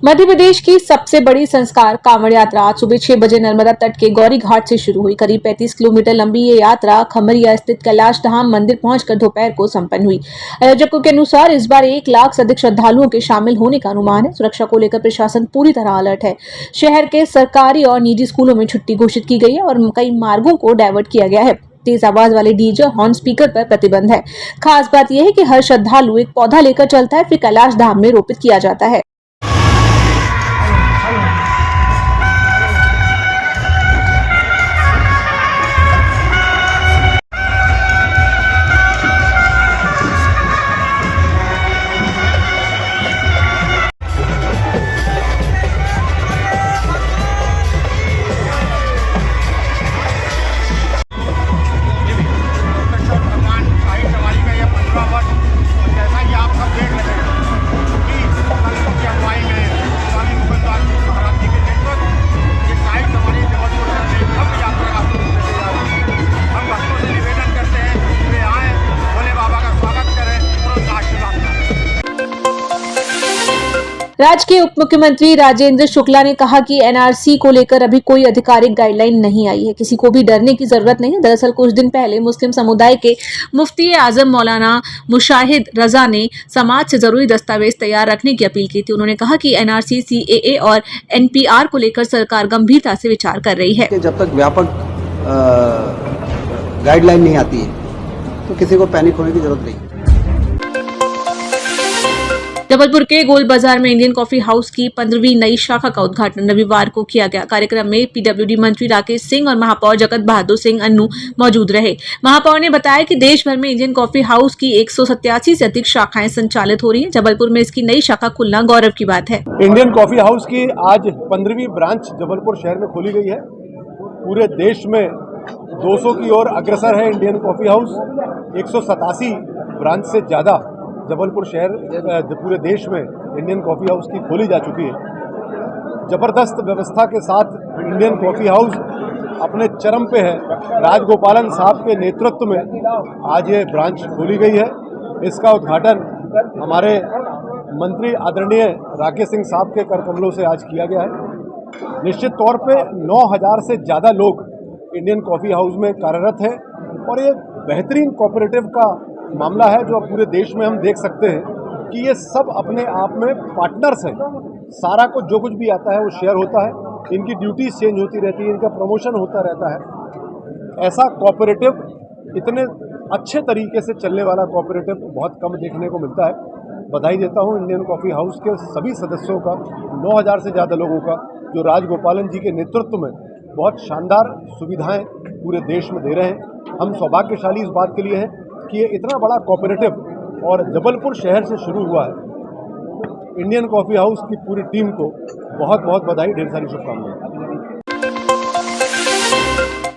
मध्य प्रदेश की सबसे बड़ी संस्कार कांवड़ यात्रा आज सुबह 6 बजे नर्मदा तट के गौरी घाट से शुरू हुई। करीब 35 किलोमीटर लंबी ये यात्रा खमरिया स्थित कैलाश धाम मंदिर पहुंचकर दोपहर को संपन्न हुई। आयोजकों के अनुसार इस बार 1 लाख से अधिक श्रद्धालुओं के शामिल होने का अनुमान है। सुरक्षा को लेकर प्रशासन पूरी तरह अलर्ट है। शहर के सरकारी और निजी स्कूलों में छुट्टी घोषित की गई है और कई मार्गों को डायवर्ट किया गया है। तेज आवाज वाले डीजे और हॉर्न स्पीकर पर प्रतिबंध है। खास बात यह है कि हर श्रद्धालु एक पौधा लेकर चलता है, फिर कैलाश धाम में रोपित किया जाता है। राज्य के उप मुख्यमंत्री राजेंद्र शुक्ला ने कहा कि एनआरसी को लेकर अभी कोई आधिकारिक गाइडलाइन नहीं आई है। किसी को भी डरने की जरूरत नहीं है। दरअसल कुछ दिन पहले मुस्लिम समुदाय के मुफ्ती आजम मौलाना मुशाहिद रजा ने समाज से जरूरी दस्तावेज तैयार रखने की अपील की थी। उन्होंने कहा कि एनआरसी, सीएए और एनपीआर को लेकर सरकार गंभीरता से विचार कर रही है। जब तक व्यापक गाइडलाइन नहीं आती है तो किसी को पैनिक होने की जरूरत नहीं। जबलपुर के गोल बाजार में इंडियन कॉफी हाउस की 15वीं नई शाखा का उद्घाटन रविवार को किया गया। कार्यक्रम में पीडब्ल्यूडी मंत्री राकेश सिंह और महापौर जगत बहादुर सिंह अन्नू मौजूद रहे। महापौर ने बताया कि देश भर में इंडियन कॉफी हाउस की 187 से अधिक शाखाएं संचालित हो रही हैं। जबलपुर में इसकी नई शाखा खुलना गौरव की बात है। इंडियन कॉफी हाउस की आज 15वीं ब्रांच जबलपुर शहर में खोली गई है। पूरे देश में 200 की ओर अग्रसर है इंडियन कॉफी हाउस। 187 ब्रांच से ज़्यादा जबलपुर शहर पूरे देश में इंडियन कॉफ़ी हाउस की खोली जा चुकी है। ज़बरदस्त व्यवस्था के साथ इंडियन कॉफ़ी हाउस अपने चरम पे है। राजगोपालन साहब के नेतृत्व में आज ये ब्रांच खोली गई है। इसका उद्घाटन हमारे मंत्री आदरणीय राकेश सिंह साहब के कर कमलों से आज किया गया है। निश्चित तौर पे 9000 से ज़्यादा लोग इंडियन कॉफ़ी हाउस में कार्यरत हैं और ये बेहतरीन कोऑपरेटिव का मामला है जो पूरे देश में हम देख सकते हैं कि ये सब अपने आप में पार्टनर्स हैं। सारा कुछ जो कुछ भी आता है वो शेयर होता है। इनकी ड्यूटीज चेंज होती रहती है, इनका प्रमोशन होता रहता है। ऐसा कोऑपरेटिव, इतने अच्छे तरीके से चलने वाला कोऑपरेटिव बहुत कम देखने को मिलता है। बधाई देता हूँ इंडियन कॉफ़ी हाउस के सभी सदस्यों का, 9000 से ज़्यादा लोगों का, जो राजगोपालन जी के नेतृत्व में बहुत शानदार सुविधाएँ पूरे देश में दे रहे हैं। हम सौभाग्यशाली इस बात के लिए हैं कि ये इतना बड़ा कोऑपरेटिव और जबलपुर शहर से शुरू हुआ है। इंडियन कॉफ़ी हाउस की पूरी टीम को बहुत बहुत बधाई, ढेर सारी शुभकामनाएं।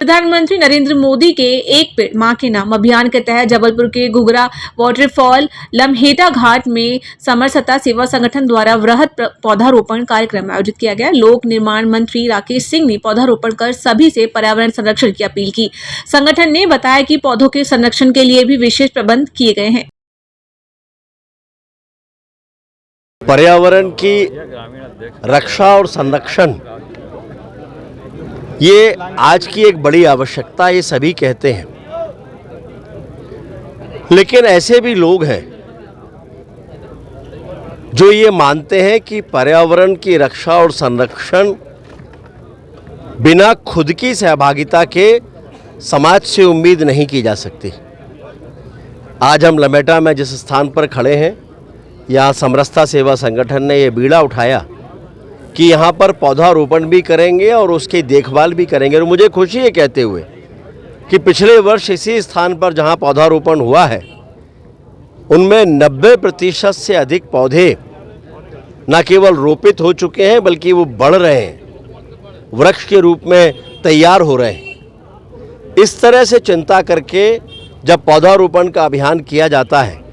प्रधानमंत्री नरेंद्र मोदी के एक पेड़ मां के नाम अभियान के तहत जबलपुर के घुघरा वाटरफॉल लम्हेटा घाट में समरसता सेवा संगठन द्वारा वृहद पौधारोपण कार्यक्रम आयोजित किया गया। लोक निर्माण मंत्री राकेश सिंह ने पौधारोपण कर सभी से पर्यावरण संरक्षण की अपील की। संगठन ने बताया कि पौधों के संरक्षण के लिए भी विशेष प्रबंध किए गए हैं। पर्यावरण की रक्षा और संरक्षण ये आज की एक बड़ी आवश्यकता, ये सभी कहते हैं। लेकिन ऐसे भी लोग हैं जो ये मानते हैं कि पर्यावरण की रक्षा और संरक्षण बिना खुद की सहभागिता के समाज से उम्मीद नहीं की जा सकती। आज हम लमेटा में जिस स्थान पर खड़े हैं, यहाँ समरसता सेवा संगठन ने ये बीड़ा उठाया कि यहाँ पर पौधारोपण भी करेंगे और उसकी देखभाल भी करेंगे। और मुझे खुशी है कहते हुए कि पिछले वर्ष इसी स्थान पर जहाँ पौधारोपण हुआ है उनमें 90% से अधिक पौधे न केवल रोपित हो चुके हैं बल्कि वो बढ़ रहे हैं, वृक्ष के रूप में तैयार हो रहे हैं। इस तरह से चिंता करके जब पौधारोपण का अभियान किया जाता है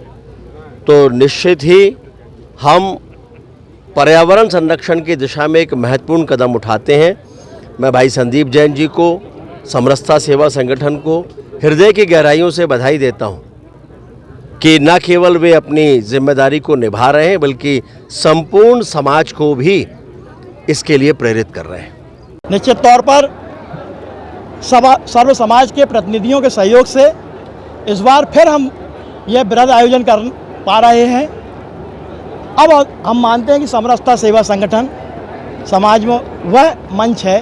तो निश्चित ही हम पर्यावरण संरक्षण की दिशा में एक महत्वपूर्ण कदम उठाते हैं। मैं भाई संदीप जैन जी को, समरसता सेवा संगठन को हृदय की गहराइयों से बधाई देता हूं कि न केवल वे अपनी जिम्मेदारी को निभा रहे हैं बल्कि संपूर्ण समाज को भी इसके लिए प्रेरित कर रहे हैं। निश्चित तौर पर सर्व समाज के प्रतिनिधियों के सहयोग से इस बार फिर हम यह बृहद आयोजन कर पा रहे हैं। अब हम मानते हैं कि समरसता सेवा संगठन समाज में वह मंच है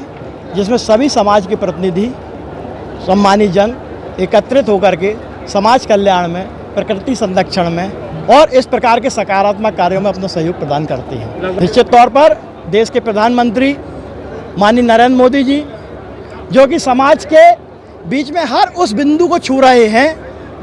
जिसमें सभी समाज के प्रतिनिधि सम्मानित जन एकत्रित होकर के समाज कल्याण में, प्रकृति संरक्षण में और इस प्रकार के सकारात्मक कार्यों में अपना सहयोग प्रदान करते हैं। निश्चित तौर पर देश के प्रधानमंत्री माननीय नरेंद्र मोदी जी, जो कि समाज के बीच में हर उस बिंदु को छू रहे हैं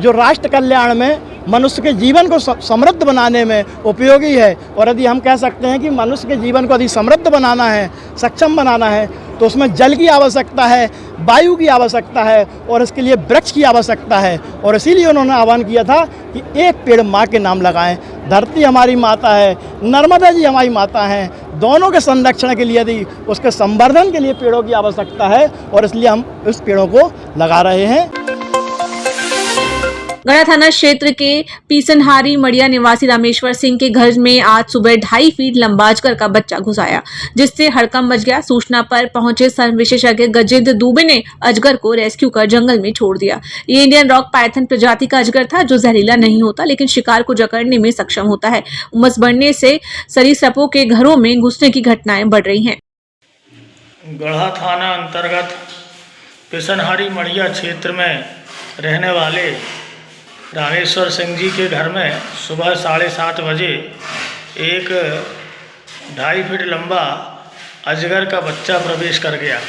जो राष्ट्र कल्याण में, मनुष्य के जीवन को समृद्ध बनाने में उपयोगी है। और यदि हम कह सकते हैं कि मनुष्य के जीवन को यदि समृद्ध बनाना है, सक्षम बनाना है, तो उसमें जल की आवश्यकता है, वायु की आवश्यकता है और इसके लिए वृक्ष की आवश्यकता है। और इसीलिए उन्होंने आह्वान किया था कि एक पेड़ माँ के नाम लगाएं। धरती हमारी माता है, नर्मदा जी हमारी माता हैं, दोनों के संरक्षण के लिए यदि उसके संवर्धन के लिए पेड़ों की आवश्यकता है और इसलिए हम इस पेड़ों को लगा रहे हैं। गढ़ा थाना क्षेत्र के पीसनहारी मड़िया निवासी रामेश्वर सिंह के घर में आज सुबह 2.5 फीट लंबा अजगर का बच्चा घुस आया, जिससे हड़कंप मच गया। सूचना पर पहुंचे सर्प विशेषज्ञ गजेंद्र दुबे ने अजगर को रेस्क्यू कर जंगल में छोड़ दिया। ये इंडियन रॉक पाइथन प्रजाति का अजगर था जो जहरीला नहीं होता लेकिन शिकार को जकड़ने में सक्षम होता है। उमस बढ़ने से सरीसृपों के घरों में घुसने की घटनाएं बढ़ रही हैं। गढ़ा थाना अंतर्गत पिसनहारी मड़िया क्षेत्र में रहने वाले रामेश्वर सिंह जी के घर में सुबह 7:30 बजे एक 2.5 फीट लंबा अजगर का बच्चा प्रवेश कर गया,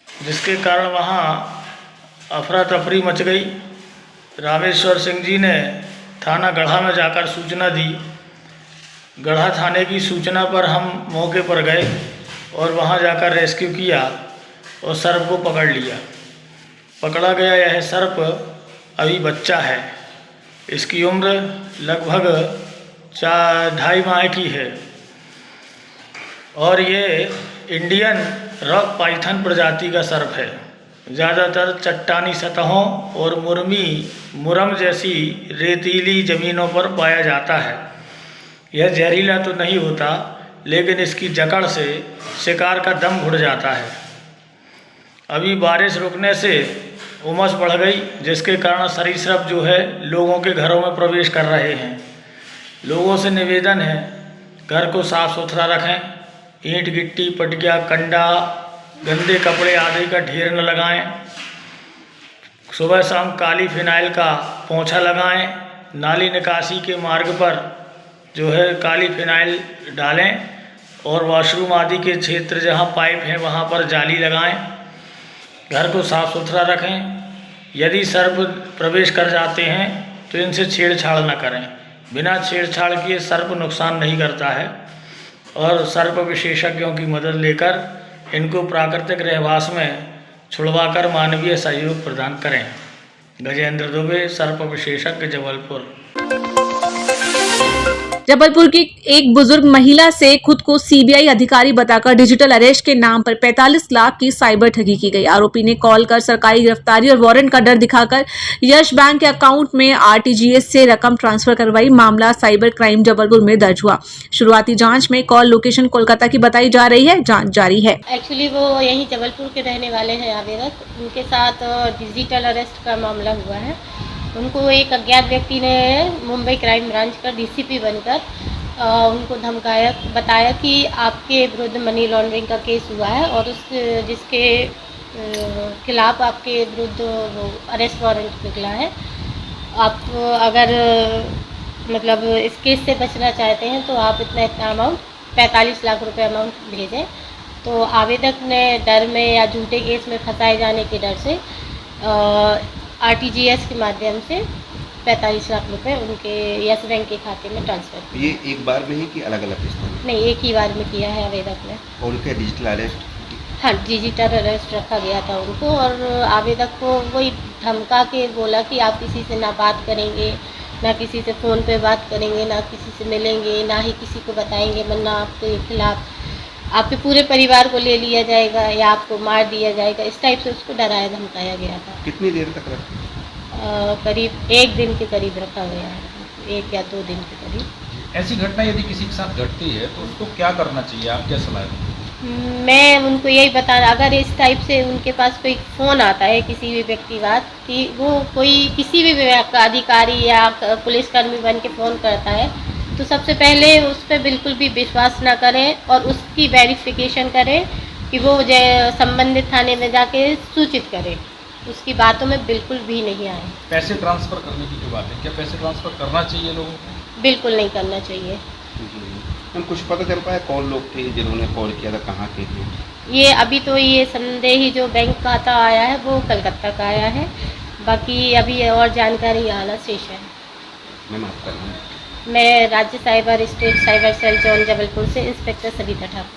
जिसके कारण वहाँ अफरा तफरी मच गई। रामेश्वर सिंह जी ने थाना गढ़ा में जाकर सूचना दी। गढ़ा थाने की सूचना पर हम मौके पर गए और वहाँ जाकर रेस्क्यू किया और सर्प को पकड़ लिया। पकड़ा गया यह सर्प अभी बच्चा है। इसकी उम्र लगभग 2.5 माह की है और ये इंडियन रॉक पाइथन प्रजाति का सर्प है। ज़्यादातर चट्टानी सतहों और मुरम जैसी रेतीली ज़मीनों पर पाया जाता है। यह जहरीला तो नहीं होता लेकिन इसकी जकड़ से शिकार का दम घुट जाता है। अभी बारिश रुकने से उमस बढ़ गई, जिसके कारण सरीसृप जो है लोगों के घरों में प्रवेश कर रहे हैं। लोगों से निवेदन है घर को साफ सुथरा रखें, ईंट गिट्टी पटिया कंडा गंदे कपड़े आदि का ढेर न लगाएं, सुबह शाम काली फिनाइल का पोंछा लगाएं, नाली निकासी के मार्ग पर जो है काली फिनाइल डालें और वॉशरूम आदि के क्षेत्र जहां पाइप हैं वहां पर जाली लगाएं। घर को साफ सुथरा रखें। यदि सर्प प्रवेश कर जाते हैं तो इनसे छेड़छाड़ न करें। बिना छेड़छाड़ किए सर्प नुकसान नहीं करता है और सर्प विशेषज्ञों की मदद लेकर इनको प्राकृतिक रहवास में छुड़वाकर मानवीय सहयोग प्रदान करें। गजेंद्र दुबे, सर्प विशेषज्ञ, जबलपुर। जबलपुर की एक बुजुर्ग महिला से खुद को सीबीआई अधिकारी बताकर डिजिटल अरेस्ट के नाम पर 45 लाख की साइबर ठगी की गई। आरोपी ने कॉल कर सरकारी गिरफ्तारी और वारंट का डर दिखाकर यश बैंक के अकाउंट में आरटीजीएस से रकम ट्रांसफर करवाई। मामला साइबर क्राइम जबलपुर में दर्ज हुआ। शुरुआती जांच में कॉल लोकेशन कोलकाता की बताई जा रही है। जांच जारी है। एक्चुअली वो यहीं जबलपुर के रहने वाले हैं आवेदक। उनके साथ डिजिटल अरेस्ट का मामला हुआ है। उनको एक अज्ञात व्यक्ति ने मुंबई क्राइम ब्रांच का डीसीपी बनकर उनको धमकाया, बताया कि आपके विरुद्ध मनी लॉन्ड्रिंग का केस हुआ है और उस जिसके खिलाफ आपके विरुद्ध वो अरेस्ट वारंट निकला है। आप अगर मतलब इस केस से बचना चाहते हैं तो आप इतना अमाउंट 45 लाख रुपए अमाउंट भेजें। तो आवेदक ने डर में या झूठे केस में फंसाए जाने के डर से आरटीजीएस के माध्यम से 45 लाख रुपए उनके यस बैंक के खाते में ट्रांसफर किए। ये एक बार में ही कि अलग अलग किस्तों में? नहीं, एक ही बार में किया है आवेदक ने। और उनके डिजिटल अरेस्ट? हाँ, डिजिटल अरेस्ट रखा गया था उनको और आवेदक को वही धमका के बोला कि आप किसी से ना बात करेंगे, ना किसी से फ़ोन पे बात करेंगे, ना किसी से मिलेंगे, ना ही किसी को बताएंगे, वरना आपके खिलाफ आपके पूरे परिवार को ले लिया जाएगा या आपको मार दिया जाएगा। इस टाइप से उसको डराया धमकाया गया था। कितनी देर तक रखा? करीब 1 दिन के करीब रखा गया है, 1 या 2 दिन के करीब। ऐसी घटना यदि किसी के साथ घटती है तो उसको क्या करना चाहिए, आप क्या सलाह देंगे? मैं उनको यही बता, अगर इस टाइप से उनके पास कोई फ़ोन आता है किसी भी व्यक्तिगत कि वो कोई किसी भी अधिकारी या पुलिसकर्मी बन के फ़ोन करता है, तो सबसे पहले उस पर बिल्कुल भी विश्वास ना करें और उसकी वेरिफिकेशन करें कि वो संबंधित थाने में जाके सूचित करें, उसकी बातों में बिल्कुल भी नहीं आए। पैसे ट्रांसफ़र करने की जो बात है, क्या पैसे ट्रांसफ़र करना चाहिए लोगों को? बिल्कुल नहीं करना चाहिए। हम कुछ पता चल पाया कौन लोग थे जिन्होंने कॉल किया था, कहाँ के थे? ये अभी तो ये संदेही जो बैंक खाता आया है वो कलकत्ता का आया है, बाकी अभी और जानकारी आना शेष है। मैम आपका नाम? मैं राज्य cyber state cyber sell zone Jabalpur से इंस्पेक्टर सविता ठाकुर।